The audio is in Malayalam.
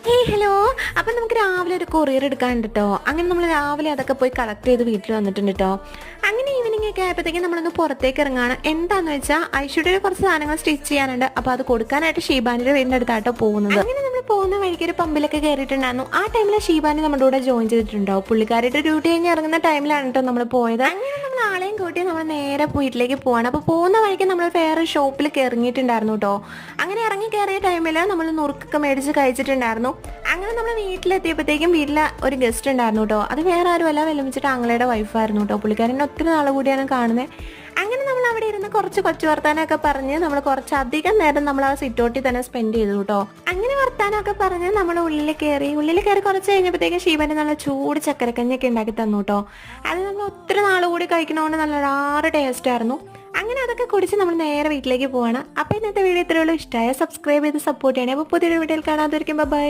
Hey hello. അപ്പം നമുക്ക് രാവിലെ ഒരു കൊറിയർ എടുക്കാനുണ്ട് കേട്ടോ. അങ്ങനെ നമ്മൾ രാവിലെ അതൊക്കെ പോയി കളക്ട് ചെയ്ത് വീട്ടിൽ വന്നിട്ടുണ്ട് കേട്ടോ. അങ്ങനെ ഈവനിങ് ഒക്കെ ആയപ്പോഴത്തേക്കും നമ്മളൊന്ന് പുറത്തേക്ക് ഇറങ്ങാണ്. എന്താണെന്ന് വെച്ചാൽ ഐശ്വര്യയുടെ കുറച്ച് സാധനങ്ങൾ സ്റ്റിച്ച് ചെയ്യാനുണ്ട്. അപ്പോൾ അത് കൊടുക്കാനായിട്ട് ഷീബാനിയുടെ വീടിൻ്റെ അടുത്താട്ടോ പോകുന്നത്. അങ്ങനെ നമ്മൾ പോകുന്ന വഴിക്ക് ഒരു പമ്പിലൊക്കെ കയറിയിട്ടുണ്ടായിരുന്നു. ആ ടൈമിൽ ഷീബാനി നമ്മുടെ കൂടെ ജോയിൻ ചെയ്തിട്ടുണ്ടാവും. പുള്ളിക്കാരുടെ ഡ്യൂട്ടി കഴിഞ്ഞ് ഇറങ്ങുന്ന ടൈമിലാണ് കേട്ടോ നമ്മൾ പോയത്. അങ്ങനെ നമ്മൾ ആളെയും കൂട്ടി നമ്മൾ നേരെ വീട്ടിലേക്ക് പോവാണ്. അപ്പോൾ പോകുന്ന വഴിക്ക് നമ്മൾ വേറെ ഷോപ്പിൽ ഇറങ്ങിയിട്ടുണ്ടായിരുന്നു കേട്ടോ. അങ്ങനെ ഇറങ്ങി കയറിയ ടൈമിൽ നമ്മൾ നുറുക്കൊക്കെ മേടിച്ച് കഴിച്ചിട്ടുണ്ടായിരുന്നു. അങ്ങനെ നമ്മൾ വീട്ടിലെത്തിയപ്പോഴത്തേക്കും വീട്ടിൽ ഒരു ഗസ്റ്റ് ഉണ്ടായിരുന്നു കേട്ടോ. അത് വേറെ ആരുമല്ല, വെല്ലുമിച്ചിട്ട് ആങ്ങളയുടെ വൈഫായിരുന്നു കേട്ടോ. പുള്ളിക്കാരനെ ഒത്തിരി നാൾ കൂടിയാണ് കാണുന്നത്. അങ്ങനെ നമ്മൾ അവിടെ ഇരുന്ന് കുറച്ച് കൊച്ചു വർത്താനമൊക്കെ പറഞ്ഞ് നമ്മൾ കുറച്ചധികം നേരം നമ്മൾ ആ സിറ്റോട്ടിൽ തന്നെ സ്പെൻഡ് ചെയ്തു കേട്ടോ. അങ്ങനെ വർത്താനമൊക്കെ പറഞ്ഞ് നമ്മൾ ഉള്ളിൽ കയറി കുറച്ച് കഴിഞ്ഞപ്പോഴത്തേക്കും ഷീബാനി നല്ല ചൂട് ചക്കരക്കഞ്ഞൊക്കെ ഉണ്ടാക്കി തന്നു കേട്ടോ. അത് നമ്മൾ ഒത്തിരി നാൾ കൂടി കഴിക്കണോണ്ട് നല്ല ആറ് ടേസ്റ്റ് ആയിരുന്നു. അങ്ങനെ അതൊക്കെ കുടിച്ച് നമ്മൾ നേരെ വീട്ടിലേക്ക് പോവാണ്. അപ്പോൾ ഇന്നത്തെ വീഡിയോ ഇത്രയുള്ളൂ. ഇഷ്ടമായ സബ്സ്ക്രൈബ് ചെയ്ത് സപ്പോർട്ട് ചെയ്യണേ. അപ്പോൾ പുതിയൊരു വീഡിയോയിൽ കാണാതിരിക്കുമ്പോൾ ബൈ.